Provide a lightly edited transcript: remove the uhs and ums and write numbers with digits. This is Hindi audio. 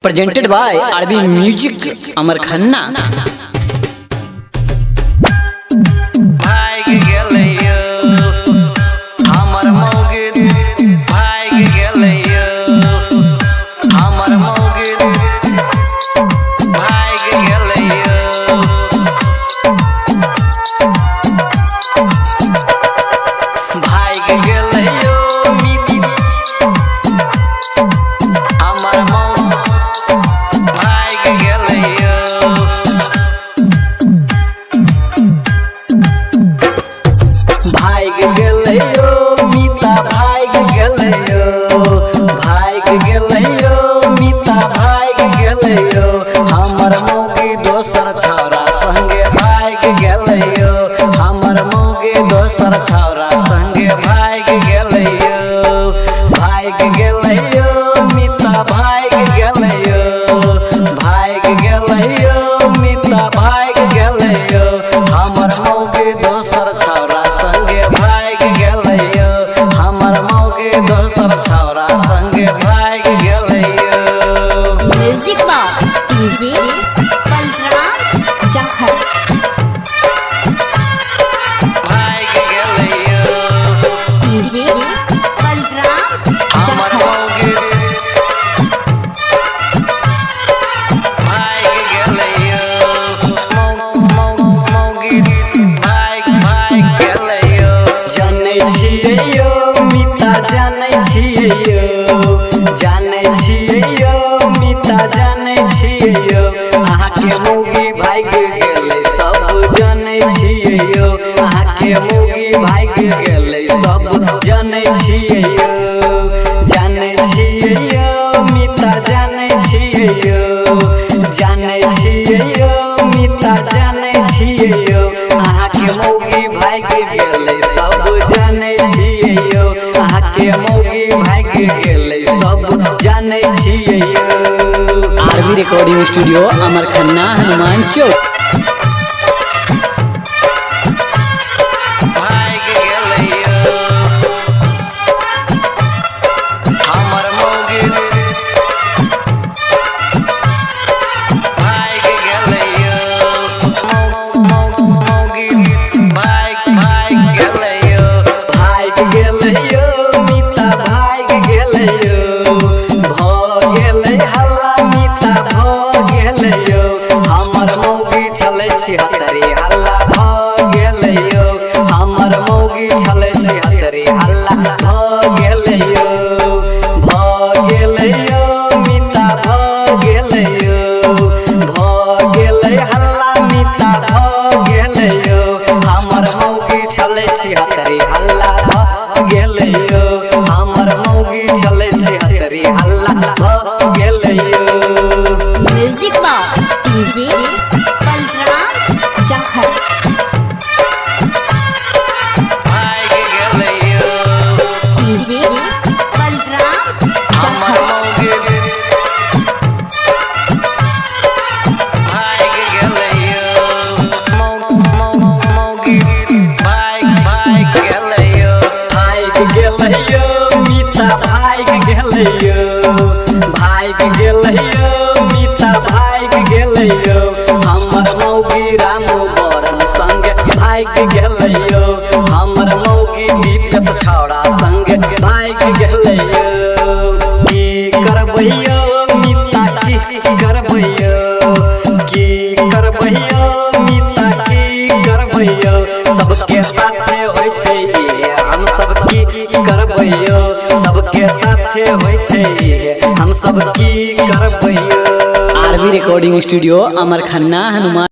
presented by RB Music Amar Khanna। हमर मौगी दोसर छौरा संगे भाग गेलैयो, हमर मौगी दोसर छौरा संगे भाग गेलैयो, भाग गेलैयो मिता भाग गेलैयो, भाग गेलैयो मिता भाग गेलैयो, हमर मौगी दोसर छौरा संगे भाग गेलैयो, हमर मौगी दोसर छौरा संगे भाग गेलैयो। म्यूजिक बॉक्स डीजे बलराम जखर भाग गेलैयो डीजे बलराम हमर जखर मौगी भाग गेलैयो, मौगी भाग गेलैयो। जानै छियै यो मिता जानै छियै यो, जानै छियै यो मिता जानै छियै यो, अहाँके मौगी भाग गेलै सब जानै छियै यो, अहाँके मौगी भाग गेलै सब जानै छियै यो, जानै छियै यो मिता जानै छियै यो, जानै छियै यो मिता जानै छियै यो, अहाँके मौगी भाग गेलै सब जानै छियै यो, अहाँके मौगी भाग गेलै सब जानै छियै यो। आरबी रिकॉर्डिंग स्टूडियो अमर खन्ना हनुमान चौक। भाग गेलैयो हमर मौगी भाग गेलैयो, मौगी भाग गेलैयो, भाग गेलैयो मिता भाग गेलैयो, भ गेलै हल्ला मिता भ गेलैयो, हमर मौगी छलै छिहत्तरी हल्ला भ गेलैयो, हमर मौगी छलै छिहत्तरी हल्ला भ गेलैयो, भ गेलैयो मिता भ गेलैयो, भ गेलै हल्ला मिता भ गेलैयो, हमर मौगी छलै छिहत्तरी हल्ला भ गेलैयो, हमर मौगी छलै छिहत्तरी हल्ला भ गेलैयो। म्यूजिक बॉक्स डीजे बलराम जखर भाग गेलैयो डीजे बलराम हमर जखर मौगी भाग गेलैयो, मौगी भाग गेलैयो, भाग गेलैयो मिता भाग गेलैयो, भाग गेलैयो मिता भाग गेलैयो, हमर मौगी रामू बरन संगे भाग गेलैयो, हमर मौगी दीपेश छौड़ा संगे भाग गेलैयो, की करबैयो मिता की करबैयो, की करबैयो मिता की करबैयो, सबके साथे होइ छै हम सब की करबैयो, सबके साथे होइ छै हम सब की करबैयो। आरबी रिकॉर्डिंग स्टूडियो अमर खन्ना हनुमान